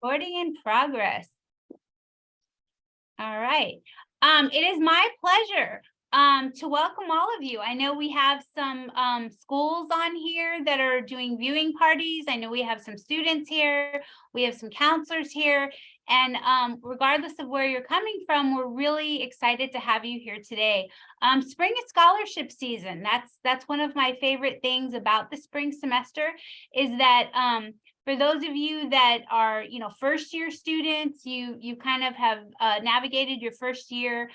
Recording in progress. All right. It is my pleasure to welcome all of you. I know we have some schools on here that are doing viewing parties. I know we have some students here. We have some counselors here. And regardless of where you're coming from, we're really excited to have you here today. Spring is scholarship season. That's one of my favorite things about the spring semester is that for those of you that are, first year students, you kind of have navigated your first year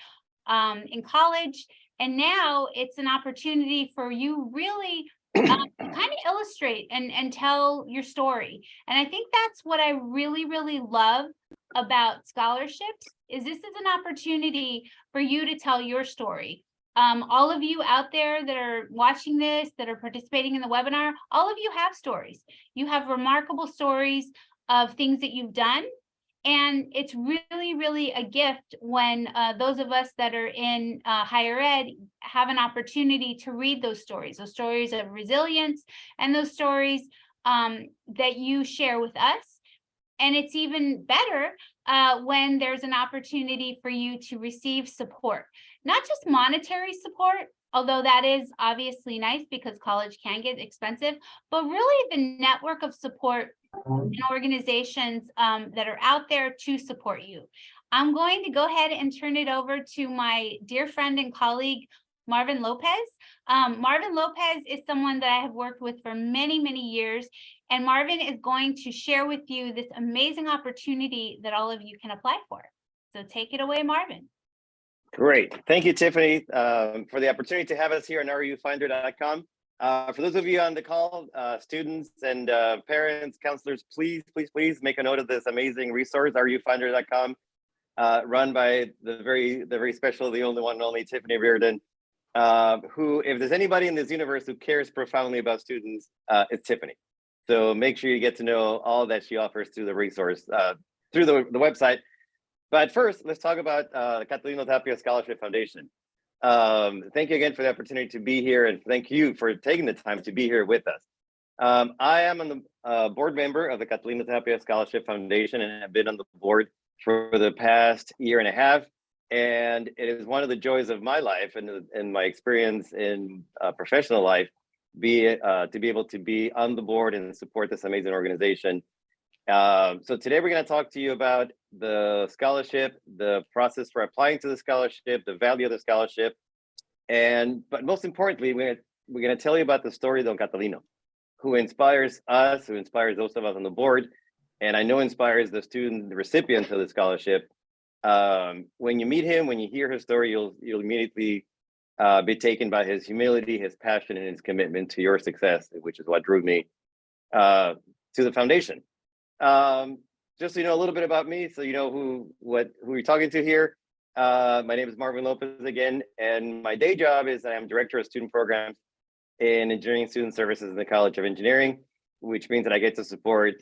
in college, and now it's an opportunity for you really to kind of illustrate and tell your story. And I think that's what I really, really love about scholarships is this is an opportunity for you to tell your story. All of you out there that are watching this, that are participating in the webinar, all of you have stories. You have remarkable stories of things that you've done. And it's really, really a gift when those of us that are in higher ed have an opportunity to read those stories of resilience, and those stories that you share with us. And it's even better when there's an opportunity for you to receive support, not just monetary support, although that is obviously nice because college can get expensive, but really the network of support and organizations that are out there to support you. I'm going to go ahead and turn it over to my dear friend and colleague, Marvin Lopez. Marvin Lopez is someone that I have worked with for many, many years. And Marvin is going to share with you this amazing opportunity that all of you can apply for. So take it away, Marvin. Great. Thank you, Tiffany, for the opportunity to have us here on rufinder.com. For those of you on the call, students and parents, counselors, please make a note of this amazing resource, rufinder.com, run by the very special, the only one and only Tiffany Reardon, who, if there's anybody in this universe who cares profoundly about students, it's Tiffany. So make sure you get to know all that she offers through the resource, through the website. But first, let's talk about the Catalino Tapia Scholarship Foundation. Thank you again for the opportunity to be here, and thank you for taking the time to be here with us. I am a board member of the Catalino Tapia Scholarship Foundation, and have been on the board for the past year and a half. And it is one of the joys of my life and my experience in professional life to be able to be on the board and support this amazing organization. So today we're going to talk to you about the scholarship, the process for applying to the scholarship, the value of the scholarship, but most importantly, we're going to tell you about the story of Don Catalino, who inspires us, who inspires those of us on the board, and I know inspires the recipients of the scholarship. When you meet him, when you hear his story, you'll immediately be taken by his humility, his passion, and his commitment to your success, which is what drew me to the foundation. Just so you know a little bit about me, so you know who you're talking to here. My name is Marvin Lopez again, and my day job is that I'm Director of Student Programs in Engineering Student Services in the College of Engineering, which means that I get to support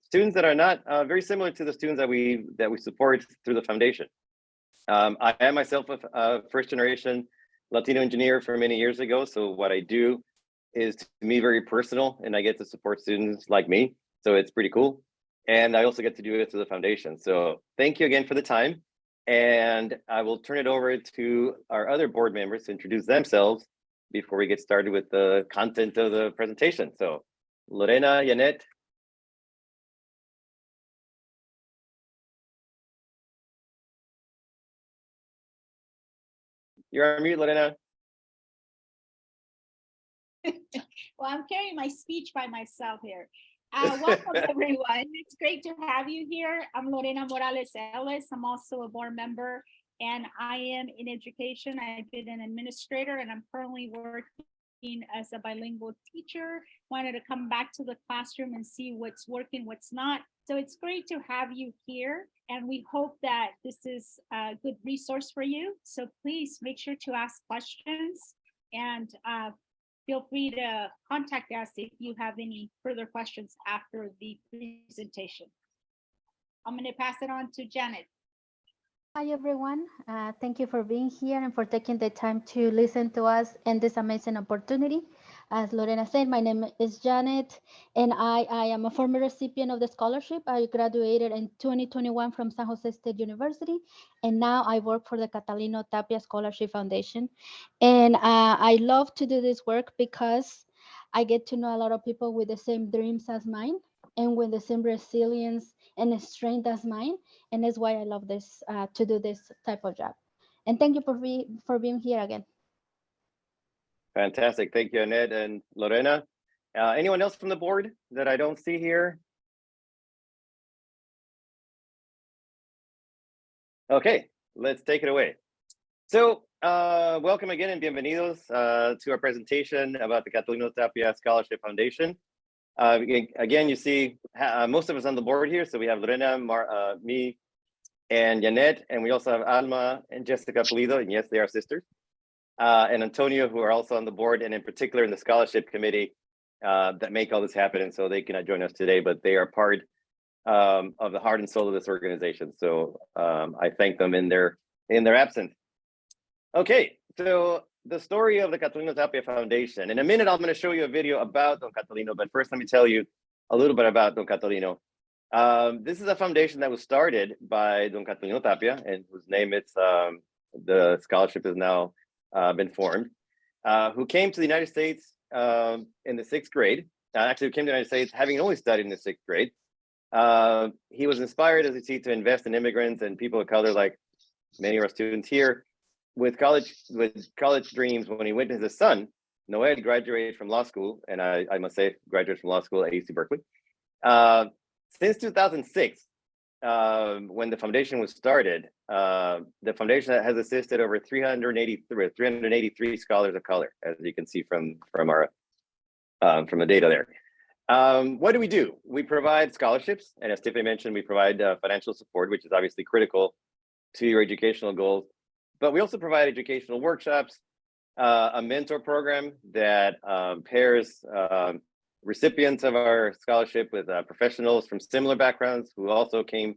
students that are not very similar to the students that we support through the foundation. I am myself a first generation Latino engineer from many years ago, so what I do is to me very personal, and I get to support students like me, so it's pretty cool. And I also get to do it through the foundation. So thank you again for the time. And I will turn it over to our other board members to introduce themselves before we get started with the content of the presentation. So Lorena, Yanet. You're on mute, Lorena. Well, I'm carrying my speech by myself here. Welcome, everyone. It's great to have you here. I'm Lorena Morales Ellis. I'm also a board member, and I am in education. I've been an administrator, and I'm currently working as a bilingual teacher. Wanted to come back to the classroom and see what's working, what's not. So it's great to have you here, and we hope that this is a good resource for you. So please make sure to ask questions, and feel free to contact us if you have any further questions after the presentation. I'm going to pass it on to Janet. Hi, everyone. Thank you for being here and for taking the time to listen to us and this amazing opportunity. As Lorena said, my name is Janet, and I am a former recipient of the scholarship. I graduated in 2021 from San Jose State University, and now I work for the Catalino Tapia Scholarship Foundation. And I love to do this work because I get to know a lot of people with the same dreams as mine and with the same resilience and strength as mine. And that's why I love this, to do this type of job. And thank you for being here again. Fantastic. Thank you, Annette and Lorena. Anyone else from the board that I don't see here? Okay, let's take it away. So welcome again and bienvenidos to our presentation about the Catalino Tapia Scholarship Foundation. Again, you see most of us on the board here. So we have Lorena, me, and Janet, and we also have Alma and Jessica Pulido, and yes, they are sisters. And Antonio, who are also on the board, and in particular in the scholarship committee that make all this happen. And so they cannot join us today, but they are part of the heart and soul of this organization. So I thank them in their absence. Okay, so the story of the Catalino Tapia Foundation. In a minute, I'm going to show you a video about Don Catalino, but first let me tell you a little bit about Don Catalino. This is a foundation that was started by Don Catalino Tapia, and whose name it's the scholarship has now been formed, who came to the United States in the 6th grade. Actually, who came to the United States having only studied in the 6th grade. He was inspired, as you see, to invest in immigrants and people of color, like many of our students here, with college dreams. When he witnessed his son, Noel, graduated from law school, and I must say, graduated from law school at UC Berkeley. Since 2006, when the foundation was started, the foundation has assisted over 383 scholars of color, as you can see from our from the data there. What do? We provide scholarships, and as Tiffany mentioned, we provide financial support, which is obviously critical to your educational goals. But we also provide educational workshops, a mentor program that pairs recipients of our scholarship with professionals from similar backgrounds who also came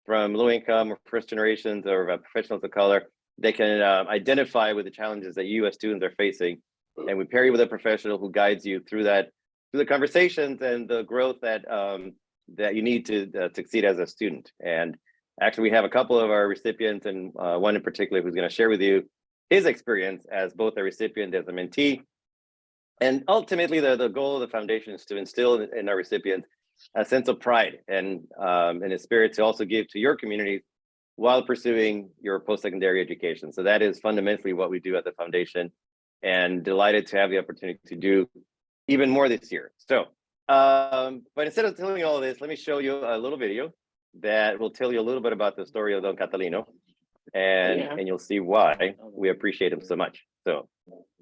from low income or first generations or professionals of color. They can identify with the challenges that you as students are facing. And we pair you with a professional who guides you through the conversations and the growth that that you need to succeed as a student. And actually, we have a couple of our recipients, and one in particular who's going to share with you his experience as both a recipient and as a mentee. And ultimately, the goal of the foundation is to instill in our recipients a sense of pride and a spirit to also give to your community while pursuing your post-secondary education. So that is fundamentally what we do at the foundation, and delighted to have the opportunity to do even more this year. So, but instead of telling you all of this, let me show you a little video that will tell you a little bit about the story of Don Catalino, and you'll see why we appreciate him so much. So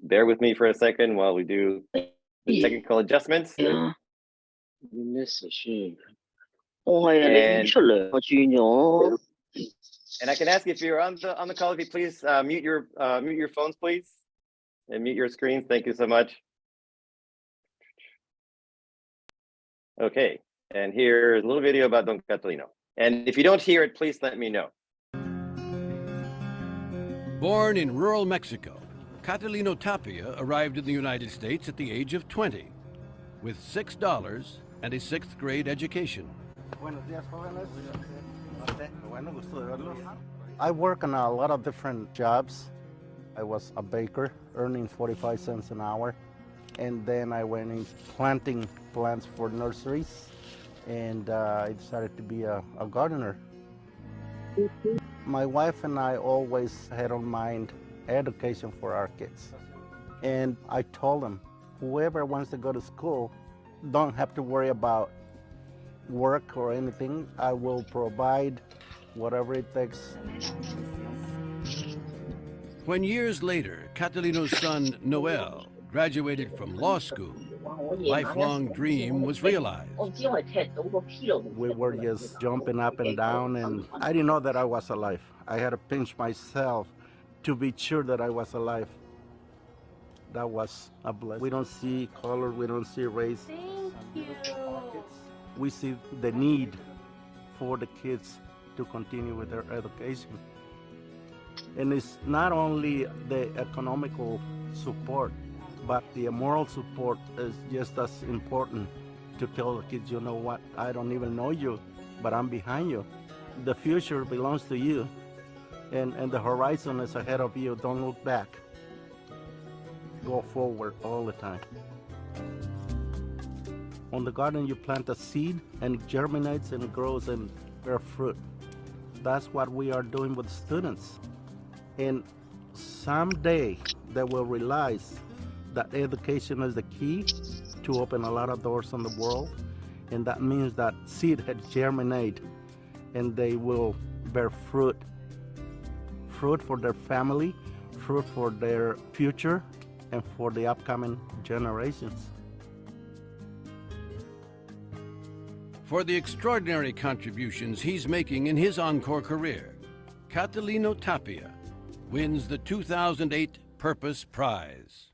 bear with me for a second while we do the technical adjustments. And I can ask if you're on the call, if you please mute your phones, please, and mute your screens. Thank you so much. Okay, and here's a little video about Don Catalino. And if you don't hear it, please let me know. Born in rural Mexico, Catalino Tapia arrived in the United States at the age of 20 with $6 and a 6th grade education. I work on a lot of different jobs. I was a baker, earning 45 cents an hour. And then I went in planting plants for nurseries, and I decided to be a gardener. My wife and I always had on mind education for our kids. And I told them, whoever wants to go to school, don't have to worry about work or anything. I will provide whatever it takes. When years later, Catalino's son, Noel, graduated from law school, a lifelong dream was realized. We were just jumping up and down, and I didn't know that I was alive. I had to pinch myself to be sure that I was alive. That was a blessing. We don't see color, we don't see race. Thank you. We see the need for the kids to continue with their education. And it's not only the economical support, but the moral support is just as important to tell the kids, you know what, I don't even know you, but I'm behind you. The future belongs to you, and the horizon is ahead of you. Don't look back. Go forward all the time. On the garden, you plant a seed, and it germinates and grows and bears fruit. That's what we are doing with students. And someday they will realize that education is the key to open a lot of doors in the world. And that means that seed had germinated and they will bear fruit. Fruit for their family, fruit for their future, and for the upcoming generations. For the extraordinary contributions he's making in his encore career, Catalino Tapia wins the 2008 Purpose Prize.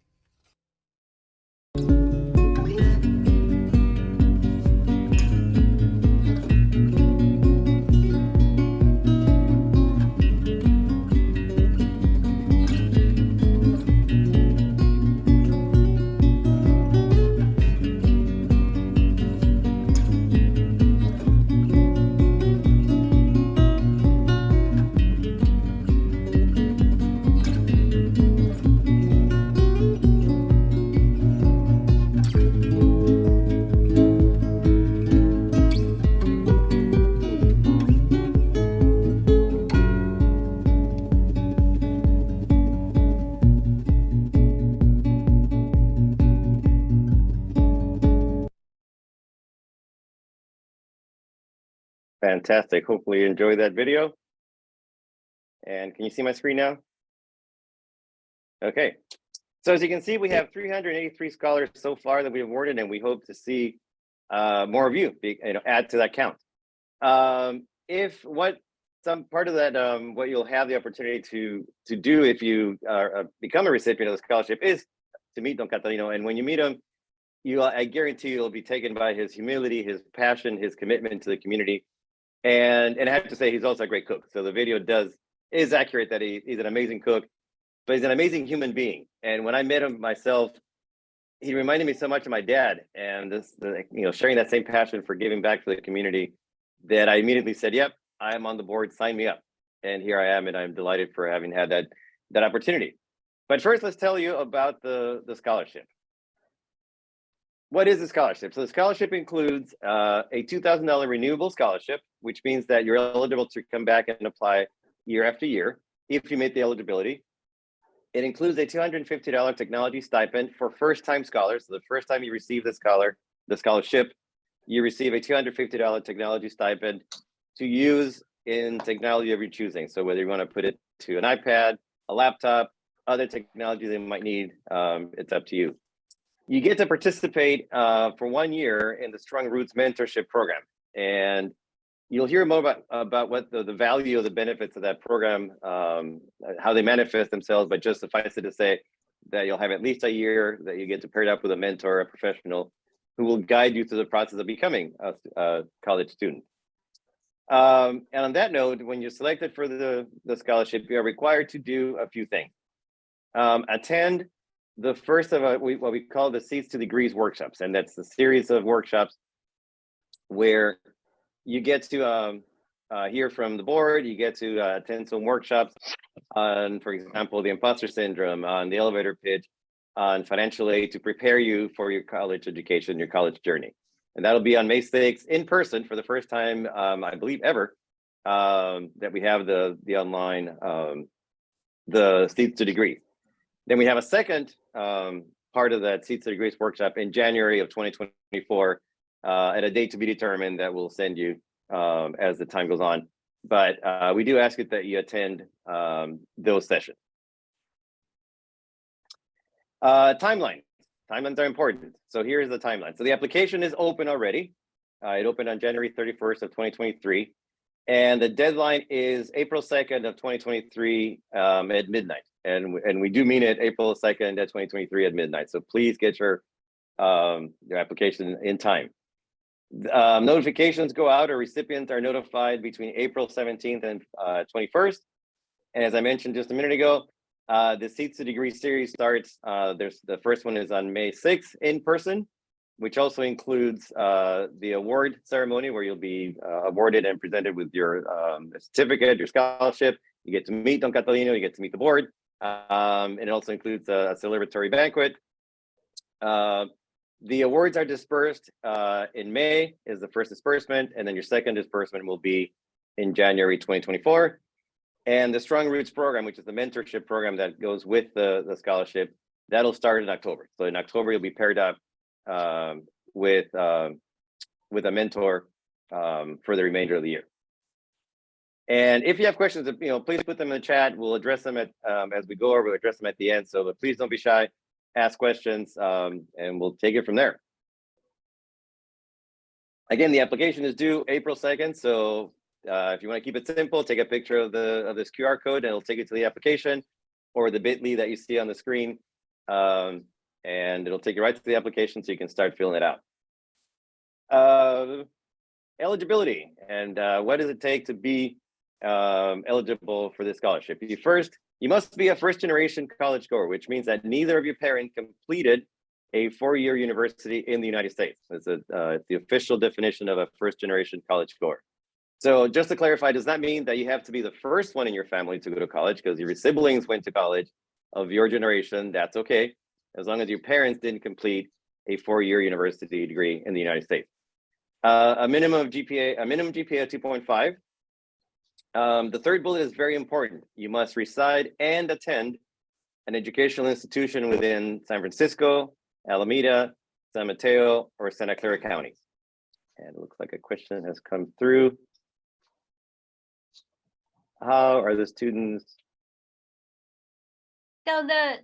Fantastic. Hopefully you enjoyed that video. And can you see my screen now? Okay. So as you can see, we have 383 scholars so far that we awarded, and we hope to see more of you, add to that count. If what some part of that, what you'll have the opportunity to do if you become a recipient of the scholarship is to meet Don Catalino. And when you meet him, I guarantee you'll be taken by his humility, his passion, his commitment to the community. And I have to say, he's also a great cook. So the video is accurate that he's an amazing cook, but he's an amazing human being. And when I met him myself, he reminded me so much of my dad, and sharing that same passion for giving back to the community, that I immediately said, yep, I am on the board, sign me up. And here I am, and I'm delighted for having had that opportunity. But first, let's tell you about the scholarship. What is the scholarship? So the scholarship includes a $2,000 renewable scholarship, which means that you're eligible to come back and apply year after year if you meet the eligibility. It includes a $250 technology stipend for first-time scholars. So the first time you receive the scholarship, you receive a $250 technology stipend to use in technology of your choosing. So whether you want to put it to an iPad, a laptop, other technology they might need, it's up to you. You get to participate for 1 year in the Strong Roots Mentorship Program. And you'll hear more about what the value of the benefits of that program, how they manifest themselves, but just suffice it to say that you'll have at least a year that you get to pair it up with a mentor, a professional, who will guide you through the process of becoming a college student. And on that note, when you're selected for the scholarship, you are required to do a few things. Attend the first of what we call the Seeds to Degrees workshops, and that's the series of workshops where you get to hear from the board, you get to attend some workshops on, for example, the imposter syndrome, on the elevator pitch, on financial aid to prepare you for your college education, your college journey. And that'll be on May 6th in person for the first time, I believe ever, that we have the online, the Seeds to Degrees. Then we have a second part of that Seeds to Degrees workshop in January of 2024 at a date to be determined that we'll send you as the time goes on. But we do ask it that you attend those sessions. Timeline. Timelines are important. So here's the timeline. So the application is open already. It opened on January 31st of 2023. And the deadline is April 2nd of 2023 at midnight. And we do mean it, April 2nd at 2023 at midnight. So please get your application in time. Notifications go out, or recipients are notified between April 17th and 21st. And as I mentioned just a minute ago, The Seats to Degree series starts, the first one is on May 6th in person, which also includes the award ceremony where you'll be awarded and presented with your certificate, your scholarship. You get to meet Don Catalino, you get to meet the board. And it also includes a celebratory banquet. The awards are dispersed in May is the first disbursement, and then your second disbursement will be in January 2024. And the Strong Roots program, which is the mentorship program that goes with the scholarship, that'll start in October. So in October, you'll be paired up with a mentor for the remainder of the year. And if you have questions, please put them in the chat. We'll address them as we go over. We'll address them at the end. So, but please don't be shy. Ask questions, and we'll take it from there. Again, the application is due April 2nd. So if you want to keep it simple, take a picture of this QR code, and it'll take you to the application or the bit.ly that you see on the screen. And it'll take you right to the application so you can start filling it out. Eligibility and what does it take to be eligible for this scholarship? You must be a first-generation college goer, which means that neither of your parents completed a 4-year university in the United States. It's the official definition of a first-generation college goer. So just to clarify, does that mean that you have to be the first one in your family to go to college because your siblings went to college of your generation? That's okay, as long as your parents didn't complete a 4-year university degree in the United States. A minimum GPA of 2.5. The third bullet is very important. You must reside and attend an educational institution within San Francisco, Alameda, San Mateo, or Santa Clara counties. And it looks like a question has come through. How are the students? So the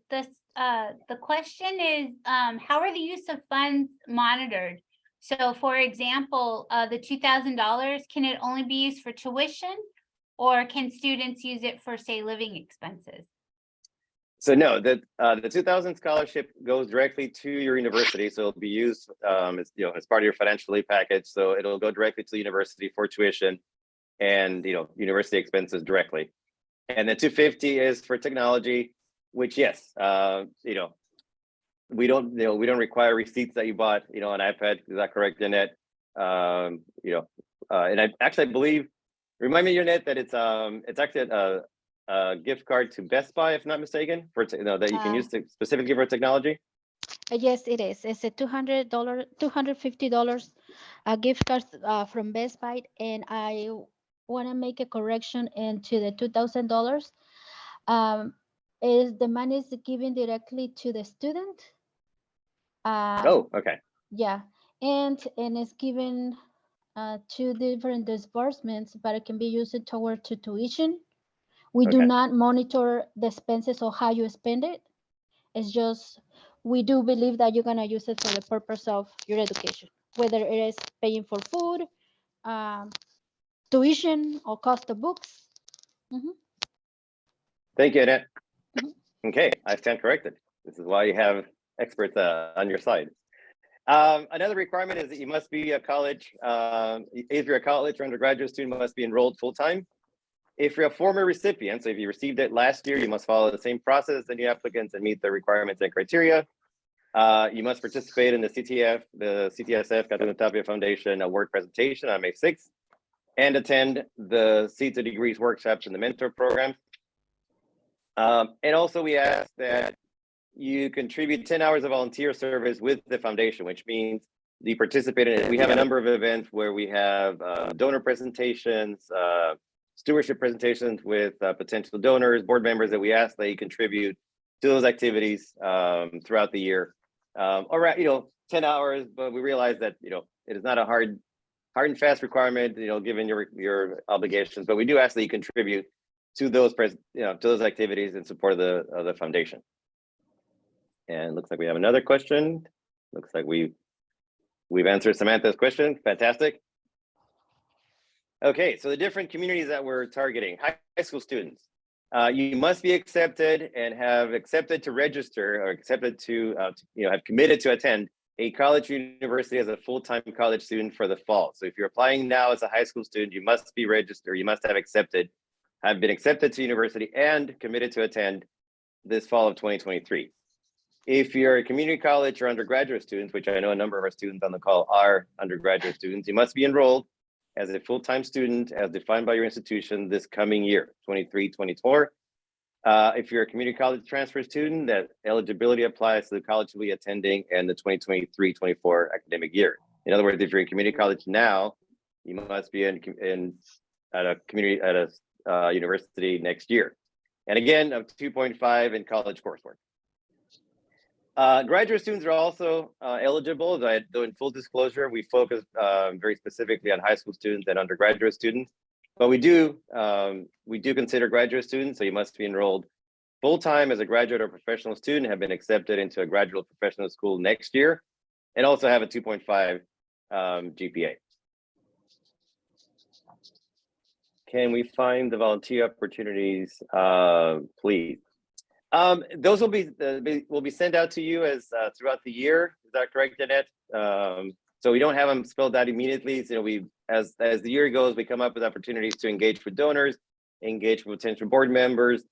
question is, how are the use of funds monitored? So for example, the $2,000, can it only be used for tuition, or can students use it for, say, living expenses? So no, the 2000 scholarship goes directly to your university. So it'll be used as part of your financial aid package. So it'll go directly to the university for tuition and university expenses directly. And the 250 is for technology, which yes, we don't require receipts that you bought an iPad. Is that correct, Jeanette? And I believe, remind me, Jeanette, that it's actually a gift card to Best Buy, if not mistaken, for that you can use specifically for technology. Yes, it is. It's a $250 gift card from Best Buy, and I want to make a correction into the $2,000. Is the money is given directly to the student? Oh, okay. Yeah, and it's given 2 different disbursements, but it can be used toward to tuition. We do not monitor the expenses or how you spend it. It's just, we do believe that you're gonna use it for the purpose of your education, whether it is paying for food, tuition, or cost of books. Thank you, Annette. Okay, I stand corrected. This is why you have experts on your side. Another requirement is that you must be a college, if you're a college or undergraduate student, must be enrolled full-time. If you're a former recipient, so if you received it last year, you must follow the same process as the applicants and meet the requirements and criteria. You must participate in the CTSF, Catalino Tapia Foundation award presentation on May 6th, and attend the Seeds to Degrees workshops and the mentor program. And also we ask that you contribute 10 hours of volunteer service with the foundation, which means you participate in it. We have a number of events where we have donor presentations, stewardship presentations with potential donors, board members, that we ask that you contribute to those activities throughout the year. Or 10 hours, but we realize that it is not a hard and fast requirement, given your obligations. But we do ask that you contribute to those activities in support of the foundation. And it looks like we have another question. Looks like we've answered Samantha's question. Fantastic. Okay, so the different communities that we're targeting: high school students. You must be accepted and have accepted to register, or accepted to have committed to attend a college or university as a full-time college student for the fall. So if you're applying now as a high school student, you must be registered. You must have been accepted to university and committed to attend this fall of 2023. If you're a community college or undergraduate students, which I know a number of our students on the call are undergraduate students, you must be enrolled as a full-time student as defined by your institution this coming year, 23-24. If you're a community college transfer student, that eligibility applies to the college you'll be attending in the 2023-24 academic year. In other words, if you're in community college now, you must be at a university next year. And again, of 2.5 in college coursework. Graduate students are also eligible, though in full disclosure, we focus very specifically on high school students and undergraduate students. But we do consider graduate students, so you must be enrolled full-time as a graduate or professional student, have been accepted into a graduate professional school next year, and also have a 2.5 GPA. Can we find the volunteer opportunities, please? Those will be sent out to you as throughout the year. Is that correct, Jeanette? So we don't have them spelled out immediately. So as the year goes, we come up with opportunities to engage with donors, engage with potential board members.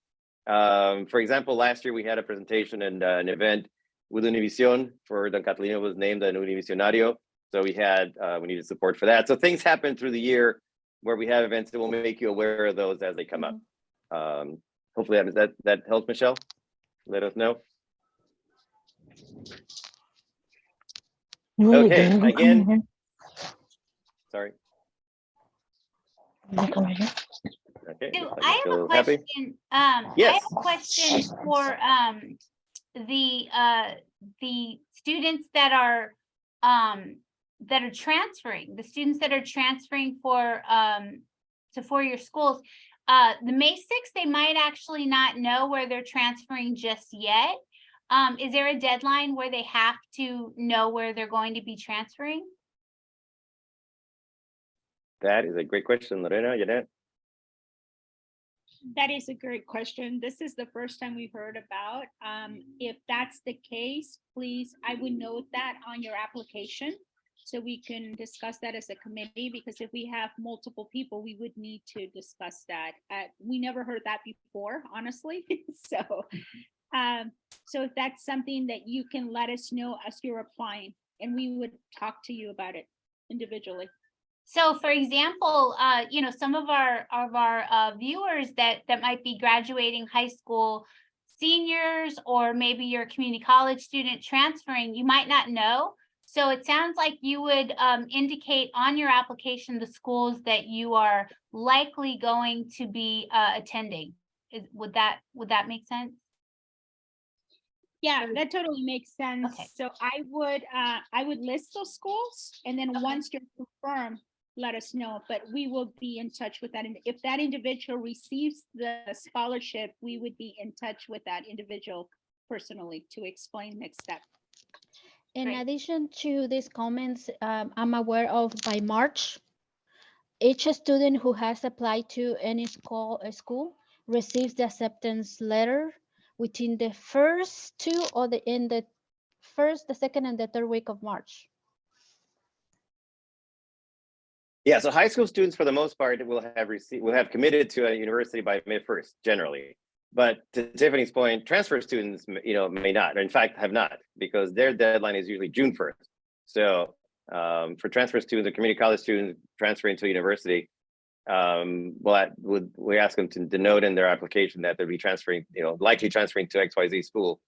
For example, last year we had a presentation and an event with Univision for Don Catalino was named an Univisionario. So we needed support for that. So things happen through the year where we have events that will make you aware of those as they come up. Hopefully that helps, Michelle. Let us know. Okay, again, sorry. Okay, So I have a question. Yes. I have a question for the students that are transferring, the students that are transferring for to four-year schools. The May 6th, they might actually not know where they're transferring just yet. Is there a deadline where they have to know where they're going to be transferring? That is a great question, Lorena. Jeanette? That is a great question. This is the first time we've heard about. If that's the case, please, I would note that on your application so we can discuss that as a committee, because if we have multiple people, we would need to discuss that. We never heard that before, honestly. So if that's something that you can let us know as you're applying, and we would talk to you about it individually. So for example, some of our viewers that might be graduating high school seniors, or maybe you're a community college student transferring, you might not know. So it sounds like you would indicate on your application the schools that you are likely going to be attending. Would that make sense? Yeah, that totally makes sense. Okay. So I would list those schools, and then once you're confirmed, let us know, but we will be in touch with that. And if that individual receives the scholarship, we would be in touch with that individual personally to explain next step. In Great. addition to these comments, I'm aware of by March, each student who has applied to any school receives the acceptance letter within the first two or in the first, the second, and the third week of March. Yeah, so high school students, for the most part, will have committed to a university by May 1st, generally. But to Tiffany's point, transfer students, may not, or in fact, have not, because their deadline is usually June 1st. So for transfer students or community college students transferring to a university, we ask them to denote in their application that they'll be transferring, likely transferring to XYZ school,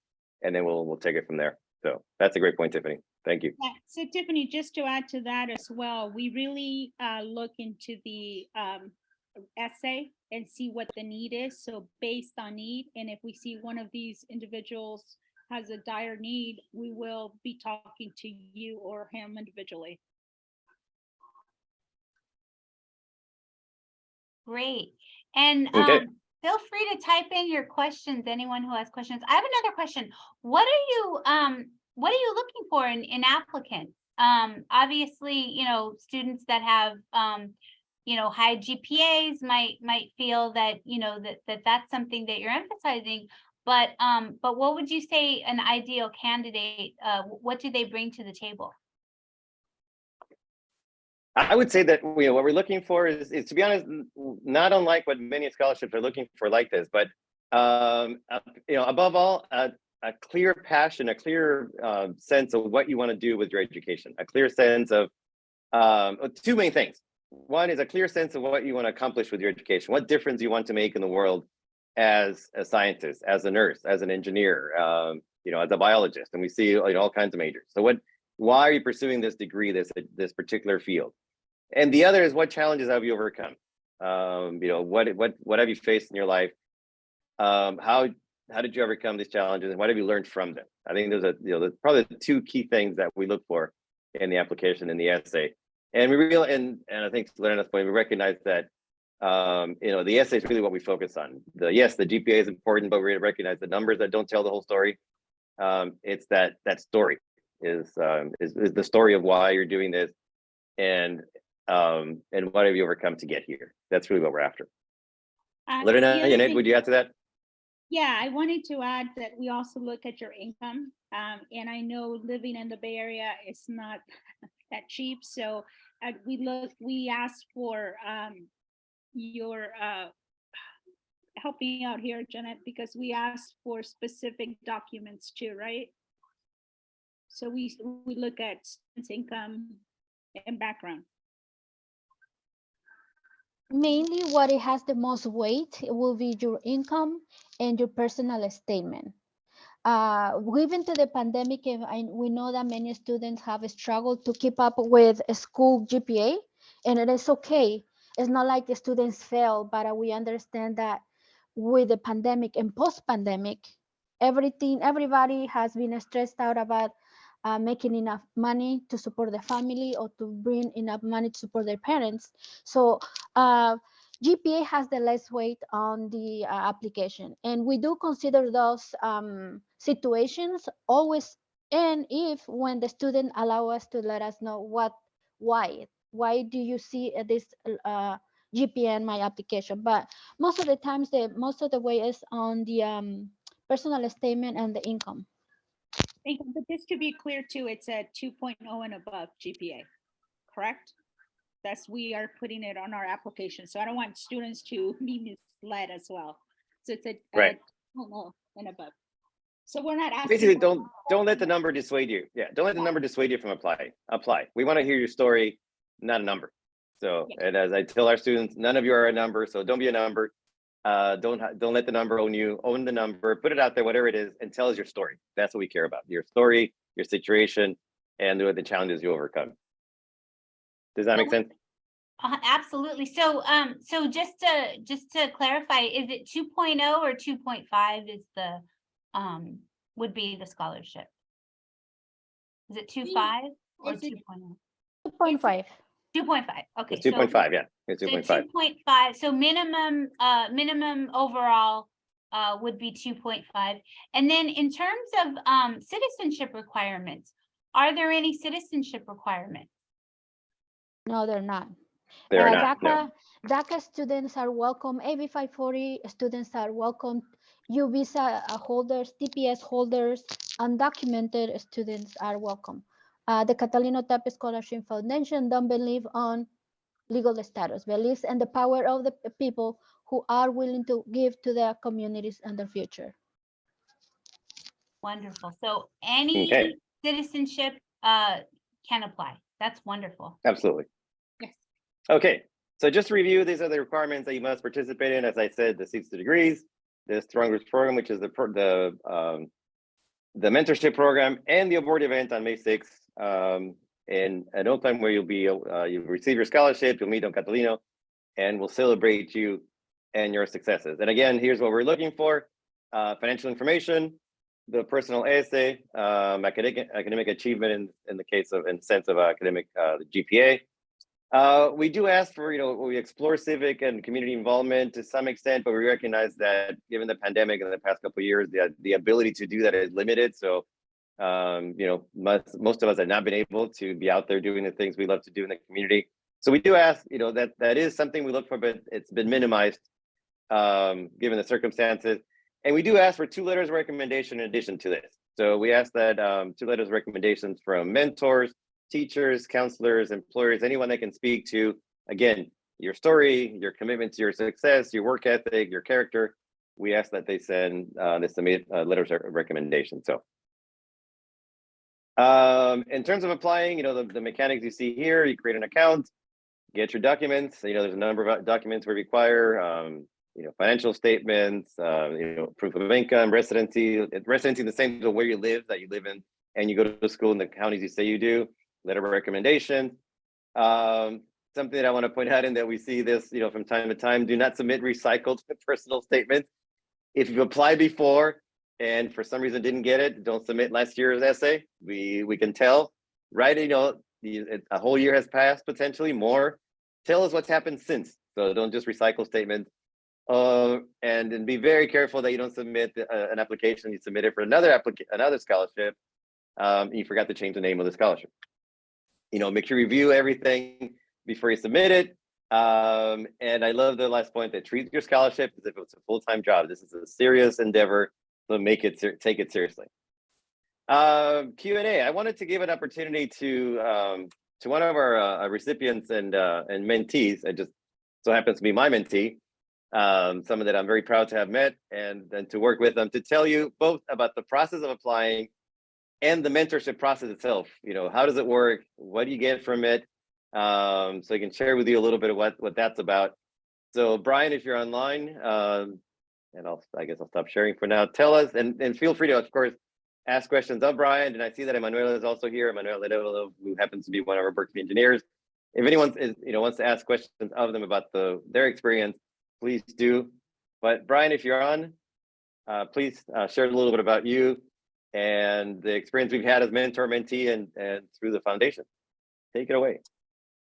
and then we'll take it from there. So that's a great point, Tiffany. Thank you. Yeah. So Tiffany, just to add to that as well, we really look into the essay and see what the need is. So based on need, and if we see one of these individuals has a dire need, we will be talking to you or him individually. Great. And Okay. feel free to type in your questions, anyone who has questions. I have another question. What are you looking for in applicants? Obviously, students that have high GPAs might feel that that's something that you're emphasizing, but what would you say an ideal candidate, what do they bring to the table? I would say that what we're looking for is, to be honest, not unlike what many scholarships are looking for like this, but Above all, a clear passion, a clear sense of what you want to do with your education, a clear sense of two main things. One is a clear sense of what you want to accomplish with your education, what difference you want to make in the world as a scientist, as a nurse, as an engineer, as a biologist, and we see all kinds of majors. So why are you pursuing this degree, this particular field? And the other is, what challenges have you overcome? What have you faced in your life? How did you overcome these challenges, and what have you learned from them? I think there's probably the two key things that we look for in the application, in the essay. And I think to Lorena's point, we recognize that the essay is really what we focus on. The GPA is important, but we recognize the numbers that don't tell the whole story. It's that story is the story of why you're doing this, and what have you overcome to get here? That's really what we're after. Lorena, Janet, would you add to that? Yeah, I wanted to add that we also look at your income. And I know living in the Bay Area is not that cheap. So we ask for your help me out here, Janet, because we ask for specific documents too, right? So we look at students' income and background. Mainly what it has the most weight, it will be your income and your personal statement. Given to the pandemic, we know that many students have struggled to keep up with a school GPA, and it is okay. It's not like the students fail, but we understand that with the pandemic and post-pandemic, everybody has been stressed out about making enough money to support the family or to bring enough money to support their parents. So GPA has the less weight on the application, and we do consider those situations always, and if when the student allow us to let us know why do you see this GPA in my application. But most of the times, most of the way is on the personal statement and the income. But just to be clear too, it's a 2.0 and above GPA, correct? We are putting it on our application. So I don't want students to be misled as well. So it's a 2.0 and above. So we're not asking. Basically, don't let the number dissuade you. Yeah, don't let the number dissuade you from applying. Apply. We want to hear your story, not a number. So, and as I tell our students, none of you are a number, so don't be a number. Don't let the number own you. Own the number, put it out there, whatever it is, and tell us your story. That's what we care about: your story, your situation, and the challenges you overcome. Does that make sense? Absolutely. So, so just to clarify, is it 2.0 or 2.5 is the would be the scholarship? Is it 2.5 or 2.0? 2.5. 2.5. Okay. It's 2.5. Yeah, it's 2.5. 2.5. So minimum overall would be 2.5. And then in terms of citizenship requirements, are there any citizenship requirements? No, they're not. They're not. No. DACA students are welcome. AB 540 students are welcome. U visa holders, TPS holders, undocumented students are welcome. The Catalino Tapia Scholarship Foundation don't believe on legal status, believes in the power of the people who are willing to give to their communities and their future. Wonderful. So any citizenship can apply. That's wonderful. Absolutely. Yes. Okay. So just to review, these are the requirements that you must participate in. As I said, the 60 degrees, the Strong Groups program, which is the mentorship program, and the award event on May 6th. In an old time where you'll receive your scholarship, you'll meet on Catalino, and we'll celebrate you and your successes. And again, here's what we're looking for: financial information, the personal essay, academic achievement in the sense of academic GPA. We do ask for, we explore civic and community involvement to some extent, but we recognize that given the pandemic in the past couple of years, the ability to do that is limited. So, most of us have not been able to be out there doing the things we love to do in the community. So we do ask, that is something we look for, but it's been minimized given the circumstances. And we do ask for 2 letters of recommendation in addition to this. So we ask that 2 letters of recommendations from mentors, teachers, counselors, employers, anyone that can speak to, again, your story, your commitment to your success, your work ethic, your character, we ask that they submit letters of recommendation. So in terms of applying, the mechanics you see here, you create an account, get your documents. There's a number of documents we require, financial statements, proof of income, residency in the same as where you live, that you live in, and you go to school in the counties you say you do, letter of recommendation. Something that I want to point out, and that we see this, from time to time, do not submit recycled personal statements. If you've applied before and for some reason didn't get it, don't submit last year's essay. We can tell, right? A whole year has passed, potentially more. Tell us what's happened since. So don't just recycle statements. And be very careful that you don't submit an application. You submit it for another scholarship. You forgot to change the name of the scholarship. Make sure you review everything before you submit it. And I love the last point, that treat your scholarship as if it's a full-time job. This is a serious endeavor, so take it seriously. Q&A. I wanted to give an opportunity to one of our recipients and mentees. It just so happens to be my mentee, someone that I'm very proud to have met and to work with them, to tell you both about the process of applying and the mentorship process itself. How does it work? What do you get from it? So I can share with you a little bit of what that's about. So Brian, if you're online, and I guess I'll stop sharing for now. Tell us, and feel free to, of course, ask questions of Brian. And I see that Emanuela is also here. Emanuela, who happens to be one of our Berkeley engineers. If anyone wants to ask questions of them about their experience, please do. But Brian, if you're on, please share a little bit about you and the experience we've had as mentor, mentee, and through the foundation. Take it away.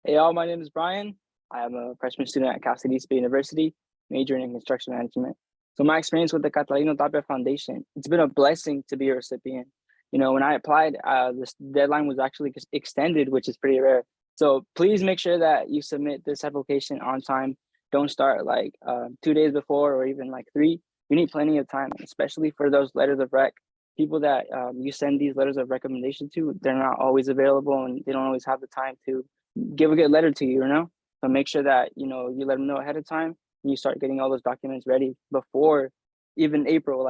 Hey y'all, my name is Brian. I am a freshman student at Cal State East Bay University, majoring in construction management. So my experience with the Catalino Tapia Foundation, it's been a blessing to be a recipient. When I applied, this deadline was actually extended, which is pretty rare. So please make sure that you submit this application on time. Don't start 2 days before or even 3. You need plenty of time, especially for those letters of rec. People that you send these letters of recommendation to, they're not always available and they don't always have the time to give a good letter to you, So make sure that, you let them know ahead of time and you start getting all those documents ready before even April,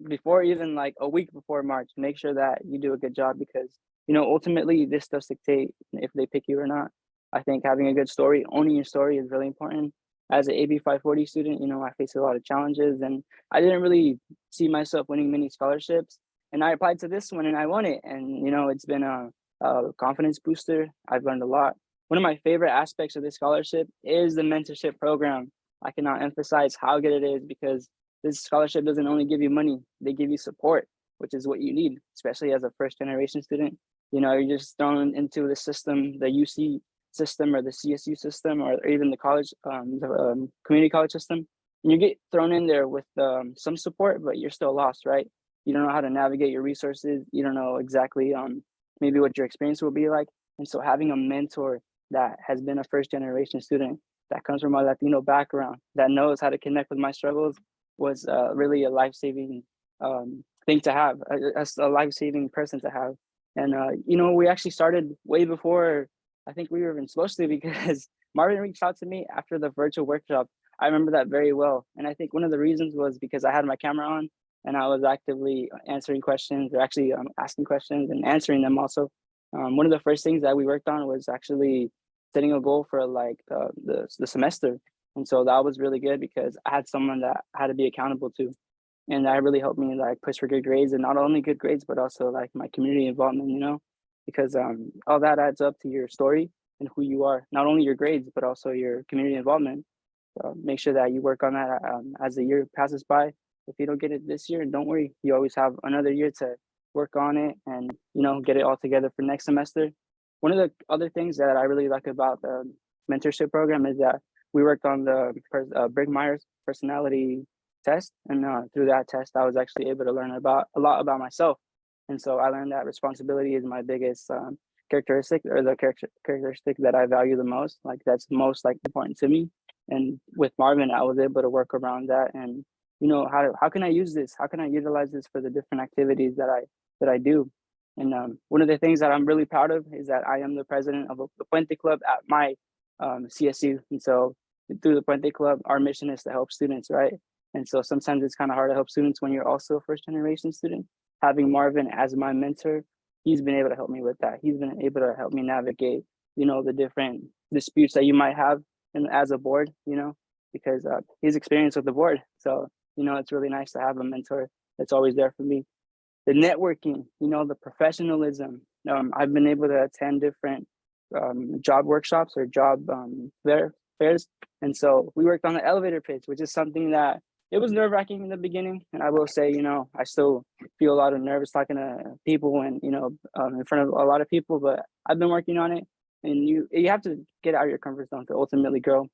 before even a week before March. Make sure that you do a good job because, ultimately this does dictate if they pick you or not. I think having a good story, owning your story is really important. As an AB 540 student, I faced a lot of challenges and I didn't really see myself winning many scholarships. And I applied to this one and I won it. And, it's been a confidence booster. I've learned a lot. One of my favorite aspects of this scholarship is the mentorship program. I cannot emphasize how good it is because this scholarship doesn't only give you money, they give you support, which is what you need, especially as a first generation student. You're just thrown into the system, the UC system or the CSU system, or even the college, community college system. And you get thrown in there with some support, but you're still lost, right? You don't know how to navigate your resources. You don't know exactly maybe what your experience will be like. And so having a mentor that has been a first generation student, that comes from a Latino background, that knows how to connect with my struggles was really a life-saving thing to have, a life-saving person to have. And, we actually started way before I think we were even supposed to, because Marvin reached out to me after the virtual workshop. I remember that very well. And I think one of the reasons was because I had my camera on and I was actively answering questions, or actually asking questions and answering them also. One of the first things that we worked on was actually setting a goal for the semester. And so that was really good because I had someone that I had to be accountable to. And that really helped me push for good grades, and not only good grades, but also my community involvement, because all that adds up to your story and who you are, not only your grades, but also your community involvement. So make sure that you work on that as the year passes by. If you don't get it this year, don't worry, you always have another year to work on it and, get it all together for next semester. One of the other things that I really like about the mentorship program is that we worked on the Brigg-Myers personality test. And through that test, I was actually able to learn a lot about myself. And so I learned that responsibility is my biggest characteristic, or the characteristic that I value the most, that's most important to me. And with Marvin, I was able to work around that and, how can I use this? How can I utilize this for the different activities that I do? And one of the things that I'm really proud of is that I am the president of the Puente Club at my CSU. And so through the Puente Club, our mission is to help students, right? And so sometimes it's kind of hard to help students when you're also a first generation student. Having Marvin as my mentor, he's been able to help me with that. He's been able to help me navigate, the different disputes that you might have as a board, because he's experienced with the board. So, it's really nice to have a mentor that's always there for me. The networking, the professionalism. I've been able to attend different job workshops or job fairs. And so we worked on the elevator pitch, which is something that it was nerve-wracking in the beginning. And I will say, I still feel a lot of nerves talking to people and, in front of a lot of people, but I've been working on it. And you have to get out of your comfort zone to ultimately grow.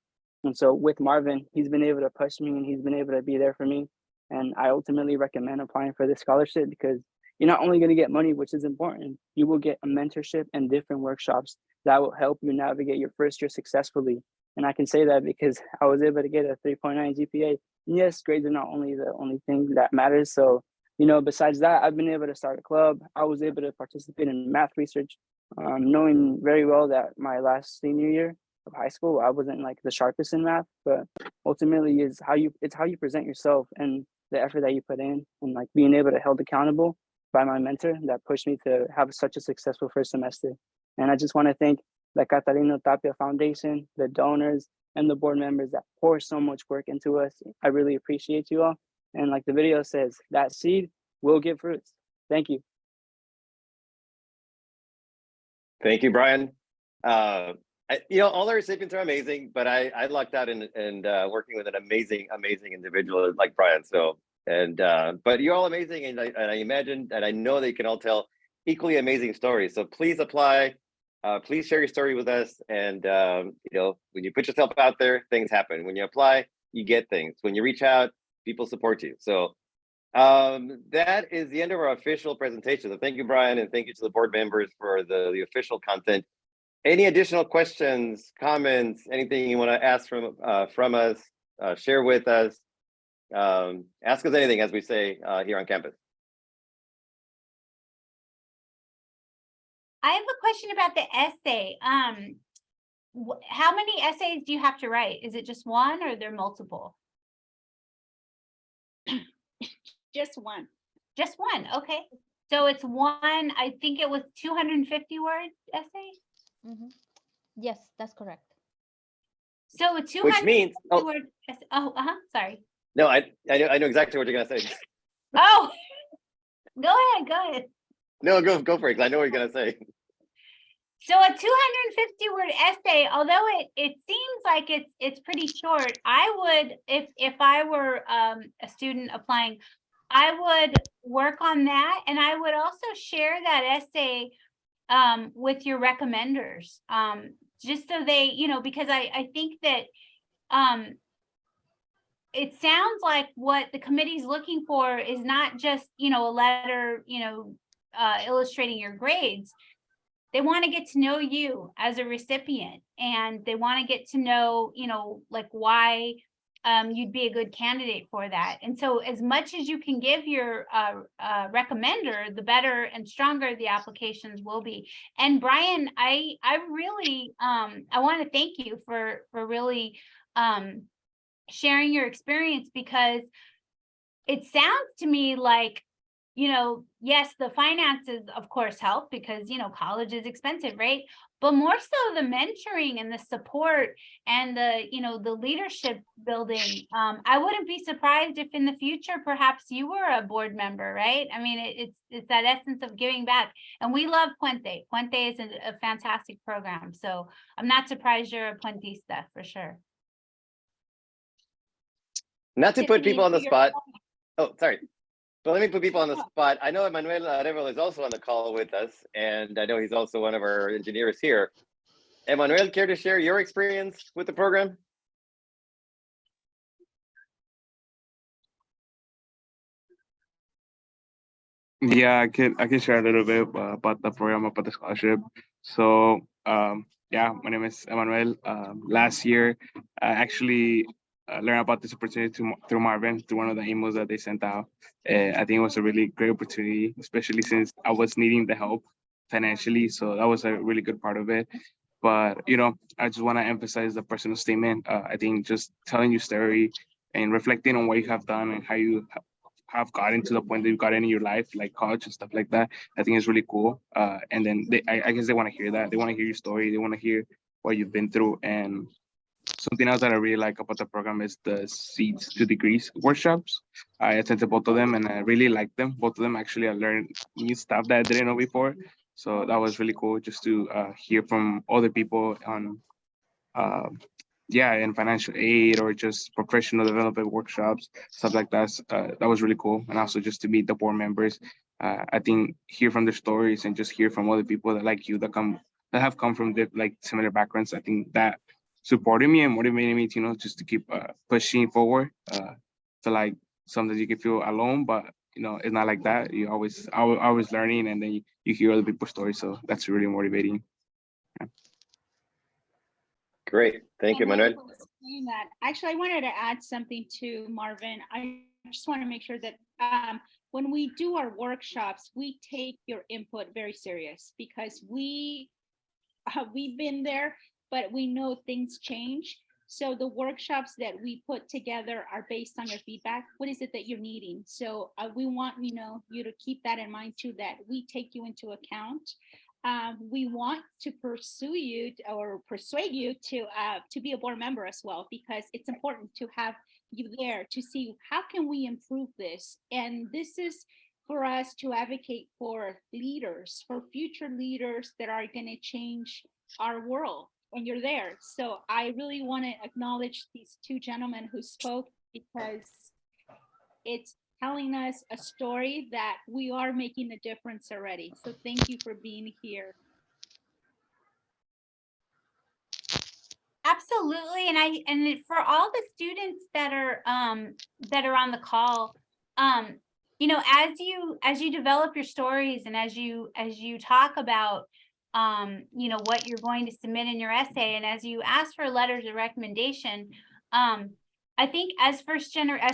And so with Marvin, he's been able to push me and he's been able to be there for me. And I ultimately recommend applying for this scholarship because you're not only going to get money, which is important, you will get a mentorship and different workshops that will help you navigate your first year successfully. And I can say that because I was able to get a 3.9 GPA. Yes, grades are not only the only thing that matters. So, besides that, I've been able to start a club. I was able to participate in math research, knowing very well that my last senior year of high school, I wasn't like the sharpest in math, but ultimately it's how you present yourself and the effort that you put in and like being able to held accountable by my mentor that pushed me to have such a successful first semester. And I just want to thank the Catalino Tapia Foundation, the donors, and the board members that pour so much work into us. I really appreciate you all. And like the video says, that seed will give fruits. Thank you. Thank you, Brian. All our recipients are amazing, but I lucked out in working with an amazing individual like Brian. So, but you're all amazing, and I imagine, and I know that you can all tell equally amazing stories. So please apply. Please share your story with us. And when you put yourself out there, things happen. When you apply, you get things. When you reach out, people support you. So that is the end of our official presentation. So thank you, Brian, and thank you to the board members for the official content. Any additional questions, comments, anything you want to ask from us, share with us, ask us anything, as we say here on campus. I have a question about the essay. How many essays do you have to write? Is it just one or are there multiple? Just one. Just one, okay. So it's one, I think it was 250 word essay? Mhm. Yes, that's correct. So a 250 Which means, word essay. Sorry. No, I know exactly what you're gonna say. Oh, go ahead. No, go for it, 'cause I know what you're gonna say. So a 250 word essay, although it seems like it's pretty short, I would, if I were a student applying, I would work on that, and I would also share that essay with your recommenders, just so they, because I think that it sounds like what the committee's looking for is not just, a letter, illustrating your grades. They want to get to know you as a recipient, and they want to get to know, like why you'd be a good candidate for that. And so as much as you can give your recommender, the better and stronger the applications will be. And Brian, I really, I want to thank you for really sharing your experience, because it sounds to me like, yes, the finances of course help because, college is expensive, right? But more so the mentoring and the support and the, the leadership building. I wouldn't be surprised if in the future, perhaps you were a board member, right? I mean, it's that essence of giving back. And we love Puente. Puente is a fantastic program. So I'm not surprised you're a Puentista for sure. Not to put people on the spot. Oh, sorry. But let me put people on the Oh. spot. I know Emmanuel Arevalo is also on the call with us, and I know he's also one of our engineers here. Emmanuel, care to share your experience with the program? Yeah, I can share a little bit about the program, about the scholarship. So yeah, my name is Emmanuel. Last year, I actually learned about this opportunity through Marvin, through one of the emails that they sent out. I think it was a really great opportunity, especially since I was needing the help financially. So that was a really good part of it. But I just want to emphasize the personal statement. I think just telling your story and reflecting on what you have done and how you have gotten to the point that you got in your life, like college and stuff like that. I think it's really cool. And then I guess they want to hear that. They want to hear your story. They want to hear what you've been through. And something else that I really like about the program is the Seeds to Degrees workshops. I attended both of them and I really liked them. Both of them actually I learned new stuff that I didn't know before. So that was really cool just to hear from other people on uh, yeah, in financial aid or just professional development workshops, stuff like that. That was really cool. And also just to meet the board members. I think hear from their stories and just hear from other people that like you that have come from like similar backgrounds. I think that supported me and motivated me to, just to keep pushing forward. To like sometimes you can feel alone, but it's not like that. You always learning, and then you hear other people's stories. So that's really motivating. Yeah. Great. Thank you, Manuel. That. Actually, I wanted to add something to Marvin. I just want to make sure that when we do our workshops, we take your input very serious, because we've been there, but we know things change. So the workshops that we put together are based on your feedback. What is it that you're needing? So we want you to keep that in mind too, that we take you into account. We want to pursue you or persuade you to be a board member as well, because it's important to have you there to see how can we improve this. And this is for us to advocate for leaders, for future leaders that are going to change our world. And you're there. So I really want to acknowledge these two gentlemen who spoke, because it's telling us a story that we are making a difference already. So thank you for being here. Absolutely. And for all the students that are on the call, as you develop your stories and as you talk about what you're going to submit in your essay, and as you ask for letters of recommendation, I think as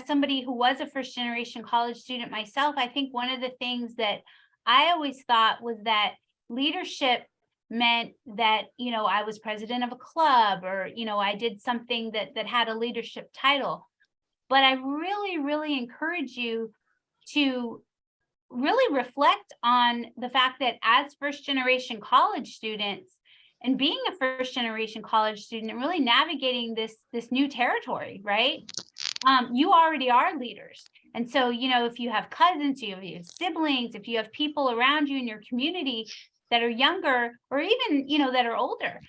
somebody who was a first generation college student myself, I think one of the things that I always thought was that leadership meant that, I was president of a club, or, I did something that had a leadership title. But I really, really encourage you to really reflect on the fact that as first generation college students, and being a first generation college student and really navigating this new territory, right? You already are leaders. And so, if you have cousins, you have siblings, if you have people around you in your community that are younger, or even, that are older,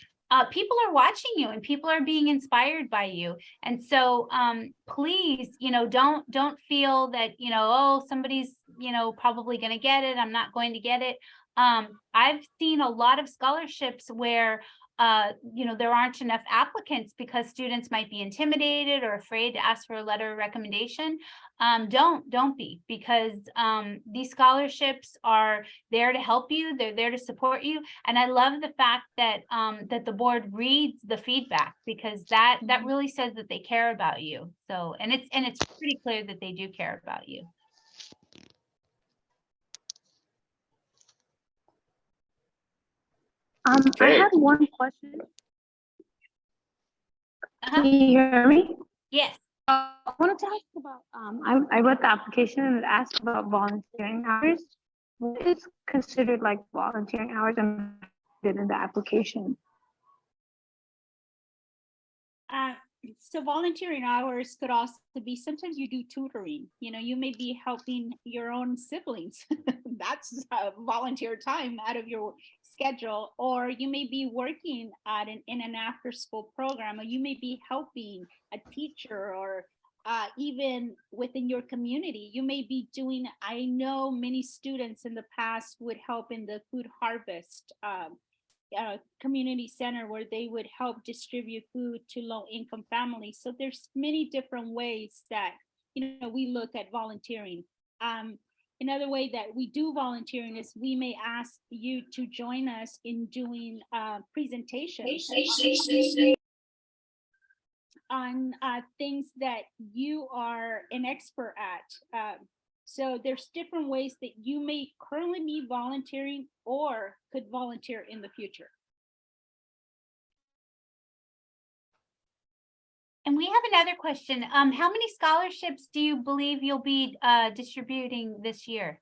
people are watching you and people are being inspired by you. And so please, don't feel that, oh, somebody's, probably going to get it, I'm not going to get it. I've seen a lot of scholarships where there aren't enough applicants because students might be intimidated or afraid to ask for a letter of recommendation. Don't be, because these scholarships are there to help you. They're there to support you. And I love the fact that that the board reads the feedback, because that really says that they care about you. So, and it's pretty clear that they do care about you. I had one question. Can you hear me? Yes. I wanted to ask about, I read the application and it asked about volunteering hours. What is considered like volunteering hours and in the application? So volunteering hours could also be, sometimes you do tutoring, you may be helping your own siblings. That's volunteer time out of your schedule. Or you may be working in an after school program, or you may be helping a teacher, or even within your community, you may be doing, I know many students in the past would help in the food harvest community center, where they would help distribute food to low-income families. So there's many different ways that we look at volunteering. Another way that we do volunteering is we may ask you to join us in doing presentations on things that you are an expert at. So there's different ways that you may currently be volunteering or could volunteer in the future. And we have another question. How many scholarships do you believe you'll be distributing this year?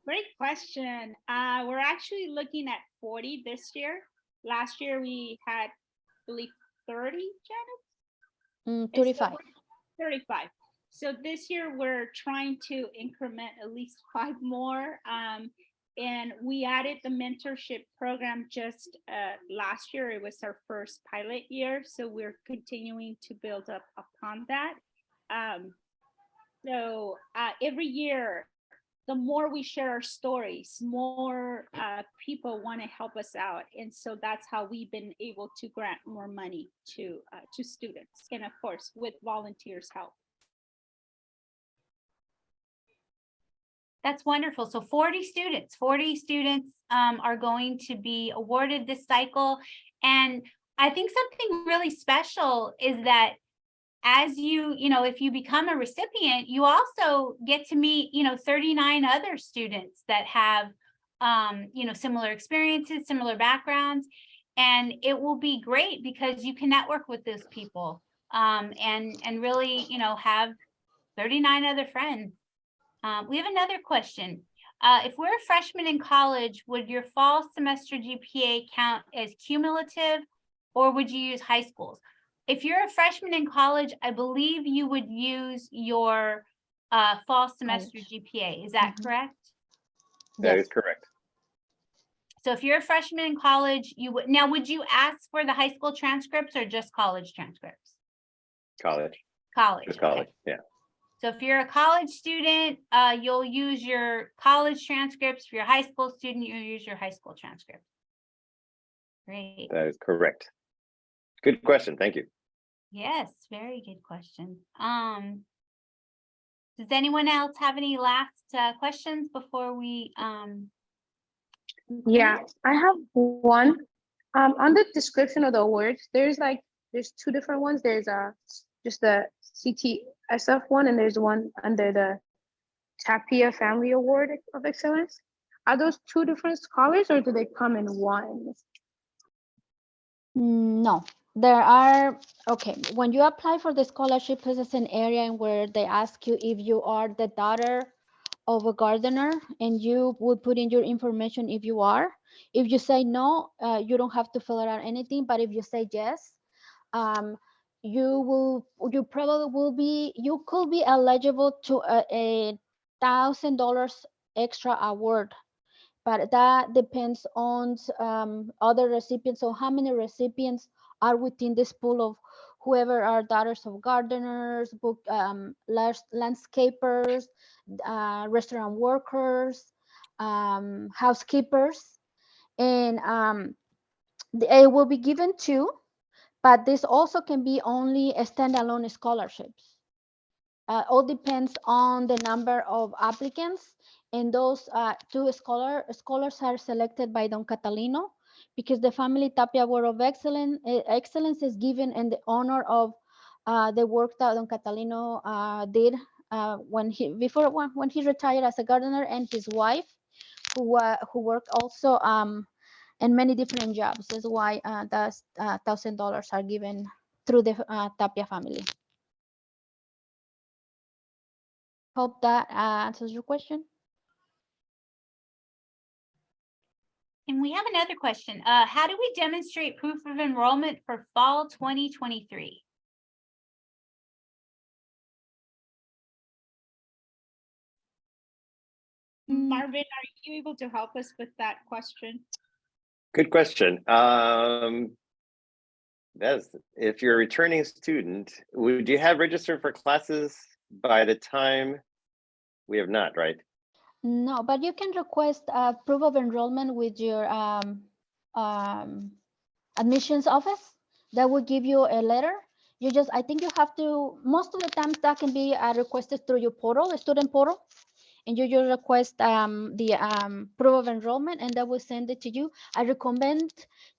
Great question. We're actually looking at 40 this year. Last year we had, I believe, 30, Janet? 35. 35. So this year we're trying to increment at least 5 more. And we added the mentorship program just last year. It was our first pilot year. So we're continuing to build up upon that. So every year, the more we share our stories, more people want to help us out. And so that's how we've been able to grant more money to students. And of course, with volunteers' help. That's wonderful. So 40 students are going to be awarded this cycle. And I think something really special is that as if you become a recipient, you also get to meet, 39 other students that have, similar experiences, similar backgrounds. And it will be great because you can network with those people and really, have 39 other friends. We have another question. If we're a freshman in college, would your fall semester GPA count as cumulative, or would you use high schools? If you're a freshman in college, I believe you would use your fall semester GPA. Is that correct? That is correct. So if you're a freshman in college, would you ask for the high school transcripts or just college transcripts? College. College. Just college, yeah. So if you're a college student, you'll use your college transcripts. If you're a high school student, you'll use your high school transcripts. Great. That is correct. Good question. Thank you. Yes, very good question. Does anyone else have any last questions before we Yeah, I have one. On the description of the awards, there's 2 different ones. There's just the CTSF one, and there's one under the Tapia Family Award of Excellence. Are those 2 different scholars, or do they come in one? No, there are, okay, when you apply for the scholarship, this is an area in where they ask you if you are the daughter of a gardener, and you would put in your information if you are. If you say no, you don't have to fill out anything, but if you say yes, you could be eligible to a $1,000 extra award, but that depends on other recipients. So how many recipients are within this pool of whoever are daughters of gardeners, landscapers, restaurant workers, housekeepers, and it will be given to, but this also can be only a standalone scholarships. All depends on the number of applicants, and those 2 scholars are selected by Don Catalino, because the Family Tapia Award of Excellence is given in the honor of the work that Don Catalino did when he retired as a gardener, and his wife, who worked also in many different jobs. That's why the $1,000 are given through the Tapia family. Hope that answers your question. And we have another question. How do we demonstrate proof of enrollment for fall 2023? Marvin, are you able to help us with that question? Good question. If you're a returning student, would you have registered for classes by the time? We have not, right? No, but you can request proof of enrollment with your admissions office. That will give you a letter. I think you have to, most of the times that can be requested through your portal, the student portal. And you just request the proof of enrollment, and that will send it to you. I recommend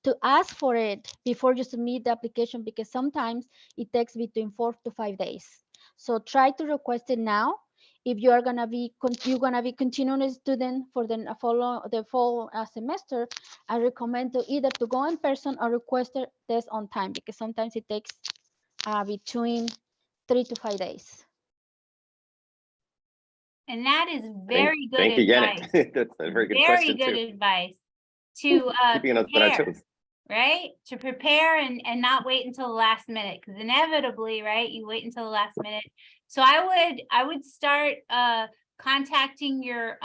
to ask for it before you submit the application, because sometimes it takes between 4 to 5 days. So try to request it now. If you are gonna be continuing a student for the fall semester, I recommend to either to go in person or request this on time, because sometimes it takes between 3 to 5 days. And that is very good Thank you, advice. Janet. That's a very good Very question good too. advice to Keeping us on our prepare, toes. right? To prepare and not wait until the last minute, because inevitably, right, you wait until the last minute. So I would start contacting your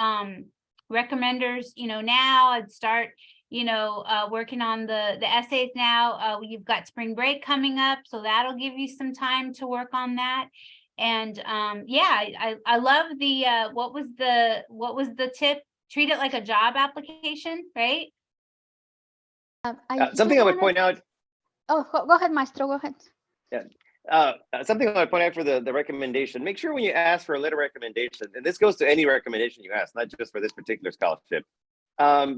recommenders, now. I'd start, working on the essays now. You've got spring break coming up, so that'll give you some time to work on that. And yeah, I love the what was the tip? Treat it like a job application, right? Something I would point out. Oh, go ahead, Maestro, go ahead. Yeah. Something I would point out for the recommendation, make sure when you ask for a letter recommendation, and this goes to any recommendation you ask, not just for this particular scholarship,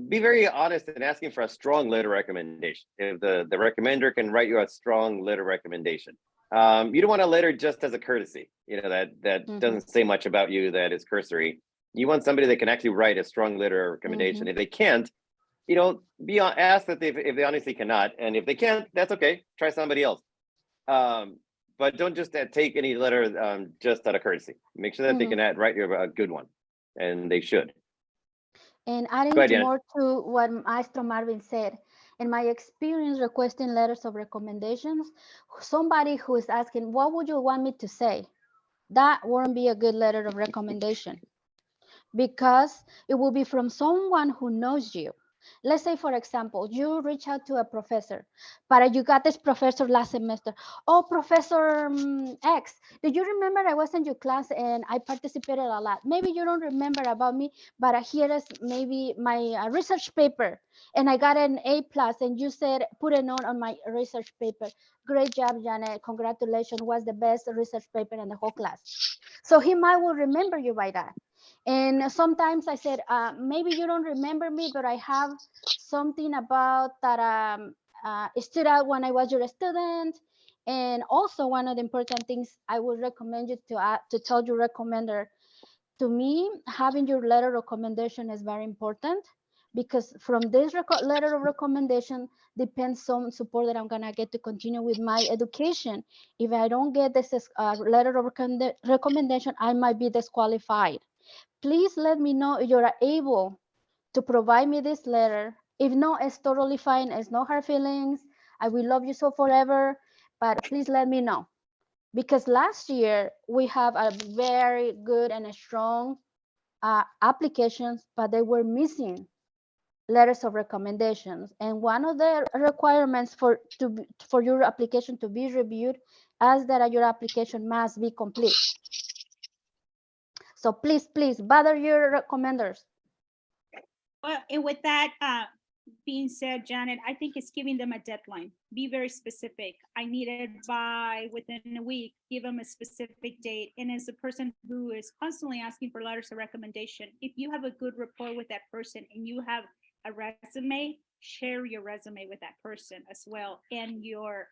be very honest in asking for a strong letter recommendation. If the recommender can write you a strong letter recommendation. You don't want a letter just as a courtesy, that doesn't say much about you, that is cursory. You want somebody that can actually write a strong letter of recommendation. If they can't, ask that if they honestly cannot, and if they can't, that's okay. Try somebody else. But don't just take any letter just out of courtesy. Make sure that they can write you a good one, and they should. And adding more to what Maestro Marvin said, in my experience requesting letters of recommendations, somebody who is asking, what would you want me to say? That won't be a good letter of recommendation, because it will be from someone who knows you. Let's say, for example, you reach out to a professor, but you got this professor last semester. Oh, Professor X, do you remember I was in your class and I participated a lot? Maybe you don't remember about me, but here is maybe my research paper, and I got an A+, and you said, put a note on my research paper. Great job, Janet. Congratulations, was the best research paper in the whole class. So he might will remember you by that. And sometimes I said, maybe you don't remember me, but I have something about that stood out when I was your student. And also, one of the important things I would recommend you to tell your recommender, to me, having your letter of recommendation is very important, because from this letter of recommendation depends some support that I'm gonna get to continue with my education. If I don't get this letter of recommendation, I might be disqualified. Please let me know if you're able to provide me this letter. If not, it's totally fine. It's no hard feelings. I will love you so forever, but please let me know. Because last year we have a very good and a strong applications, but they were missing letters of recommendations. And one of the requirements for your application to be reviewed is that your application must be complete. So please bother your recommenders. Well, and with that being said, Janet, I think it's giving them a deadline. Be very specific. I need it by within a week. Give them a specific date. And as a person who is constantly asking for letters of recommendation, if you have a good rapport with that person and you have a resume, share your resume with that person as well, and your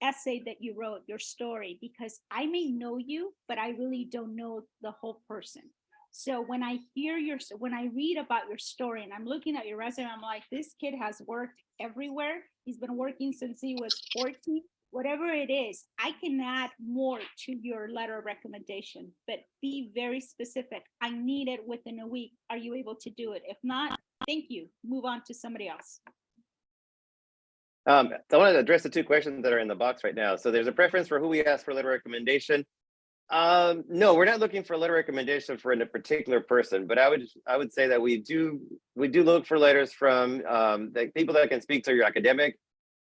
essay that you wrote, your story, because I may know you, but I really don't know the whole person. So when I read about your story and I'm looking at your resume, I'm like, this kid has worked everywhere. He's been working since he was 14, whatever it is. I can add more to your letter of recommendation, but be very specific. I need it within a week. Are you able to do it? If not, thank you. Move on to somebody else. So I want to address the two questions that are in the box right now. So there's a preference for who we ask for letter recommendation. No, we're not looking for a letter recommendation for a particular person, but I would say that we do look for letters from the people that can speak to your academic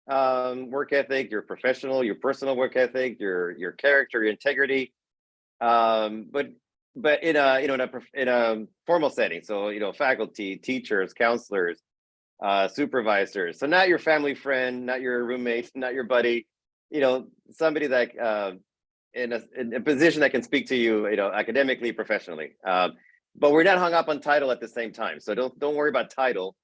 work ethic, your professional, your personal work ethic, your character, your integrity. But in a formal setting, so faculty, teachers, counselors, supervisors. So not your family friend, not your roommate, not your buddy. Somebody that in a position that can speak to you, academically, professionally. But we're not hung up on title at the same time. So don't worry about title.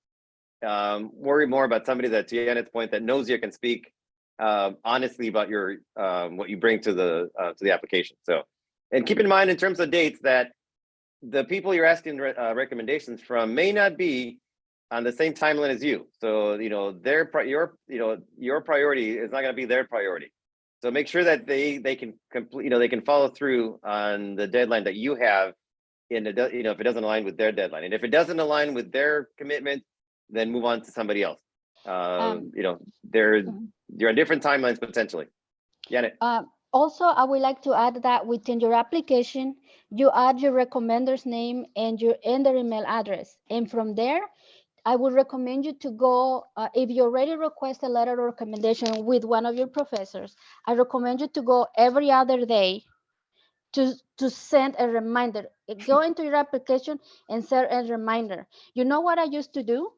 Worry more about somebody that, to Janet's point, that knows you, can speak honestly about your what you bring to the application. So, and keep in mind in terms of dates that the people you're asking recommendations from may not be on the same timeline as you. So your priority is not going to be their priority. So make sure that they can complete, they can follow through on the deadline that you have if it doesn't align with their deadline. And if it doesn't align with their commitment, then move on to somebody else. They're on different timelines potentially. Janet. Also, I would like to add that within your application, you add your recommender's name and their email address. And from there, I would recommend you to go, if you already request a letter of recommendation with one of your professors, I recommend you to go every other day to send a reminder. Go into your application and send a reminder. You know what I used to do?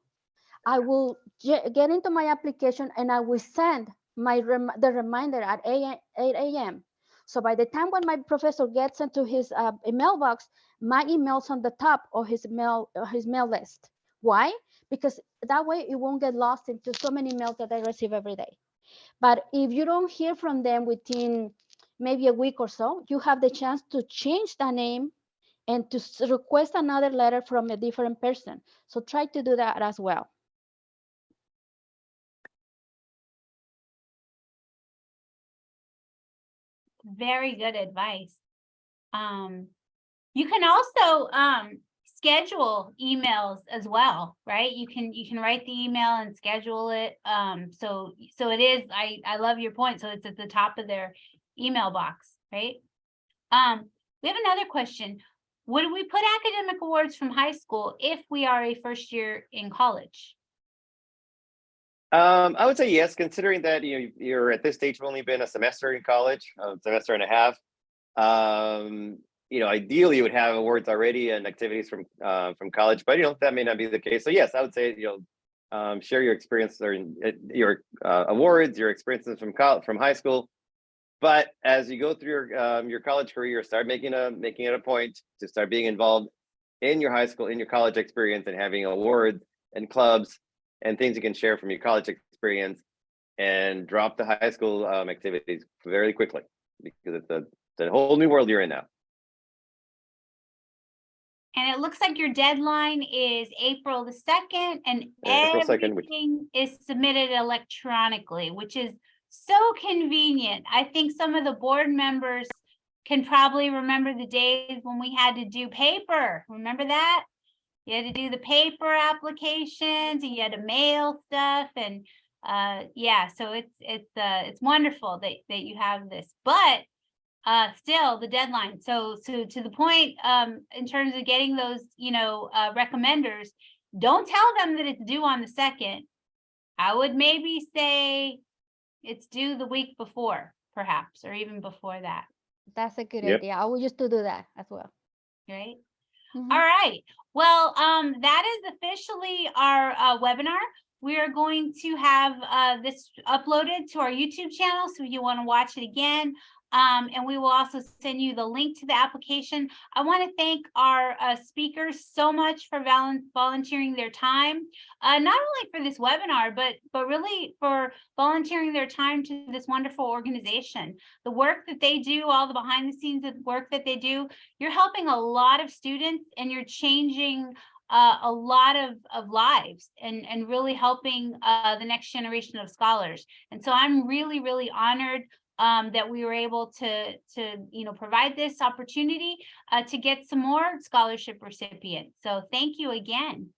I will get into my application and I will send the reminder at 8 a.m. So by the time when my professor gets into his email box, my email's on the top of his mail list. Why? Because that way it won't get lost into so many emails that I receive every day. But if you don't hear from them within maybe a week or so, you have the chance to change the name and to request another letter from a different person. So try to do that as well. Very good advice. You can also schedule emails as well, right? You can write the email and schedule it. So it is, I love your point. So it's at the top of their email box, right? We have another question. Would we put academic awards from high school if we are a first year in college? I would say yes, considering that you're at this stage, you've only been a semester in college, a semester and a half. Ideally you would have awards already and activities from college, but that may not be the case. So yes, I would say share your experience or your awards, your experiences from high school. But as you go through your college career, start making it a point to start being involved in your high school, in your college experience, and having awards and clubs and things you can share from your college experience, and drop the high school activities very quickly, because it's a whole new world you're in now. And it looks like your deadline is April the 2nd, and April 2nd, everything is submitted electronically, which is so convenient. I think some of the board members can probably remember the days when we had to do paper. Remember that? You had to do the paper applications and you had to mail stuff, and yeah, so it's wonderful that you have this, but still the deadline. So to the point, in terms of getting those, recommenders, don't tell them that it's due on the 2nd. I would maybe say it's due the week before, perhaps, or even before that. That's a good idea. I will used to do that as well. Right. All right. Well, that is officially our webinar. We are going to have this uploaded to our YouTube channel, so if you want to watch it again. And we will also send you the link to the application. I want to thank our speakers so much for volunteering their time, not only for this webinar, but really for volunteering their time to this wonderful organization. The work that they do, all the behind the scenes work that they do, you're helping a lot of students, and you're changing a lot of lives, and really helping the next generation of scholars. And so I'm really, really honored that we were able to provide this opportunity to get some more scholarship recipients. So thank you again.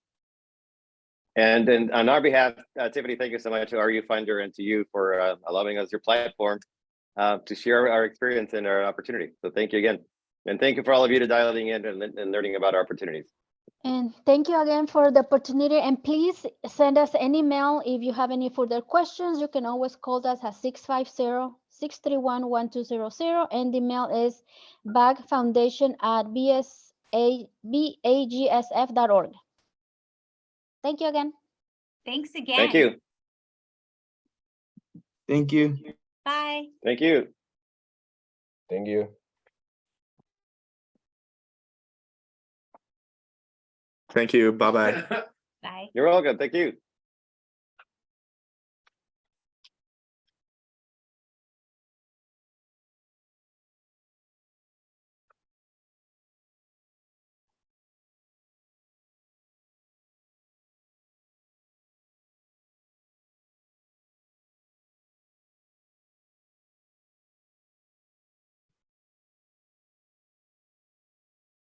And then on our behalf, Tiffany, thank you so much to RU Finder and to you for allowing us your platform to share our experience and our opportunity. So thank you again. And thank you for all of you to dialing in and learning about our opportunities. And thank you again for the opportunity. And please send us an email if you have any further questions. You can always call us at 650-631-1200. And the email is bagfoundation@bagsf.org. Thank you again. Thanks again. Thank you. Thank you. Bye. Thank you. Thank you. Thank you. Bye-bye. Bye. You're welcome. Thank you.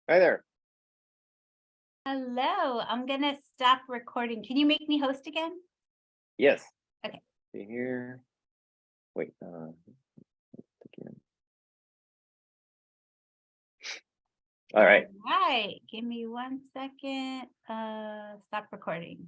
Hi there. Hello, I'm gonna stop recording. Can you make me host again? Yes. Okay. See here. Wait. Again. All right. Right, give me 1 second. Stop recording.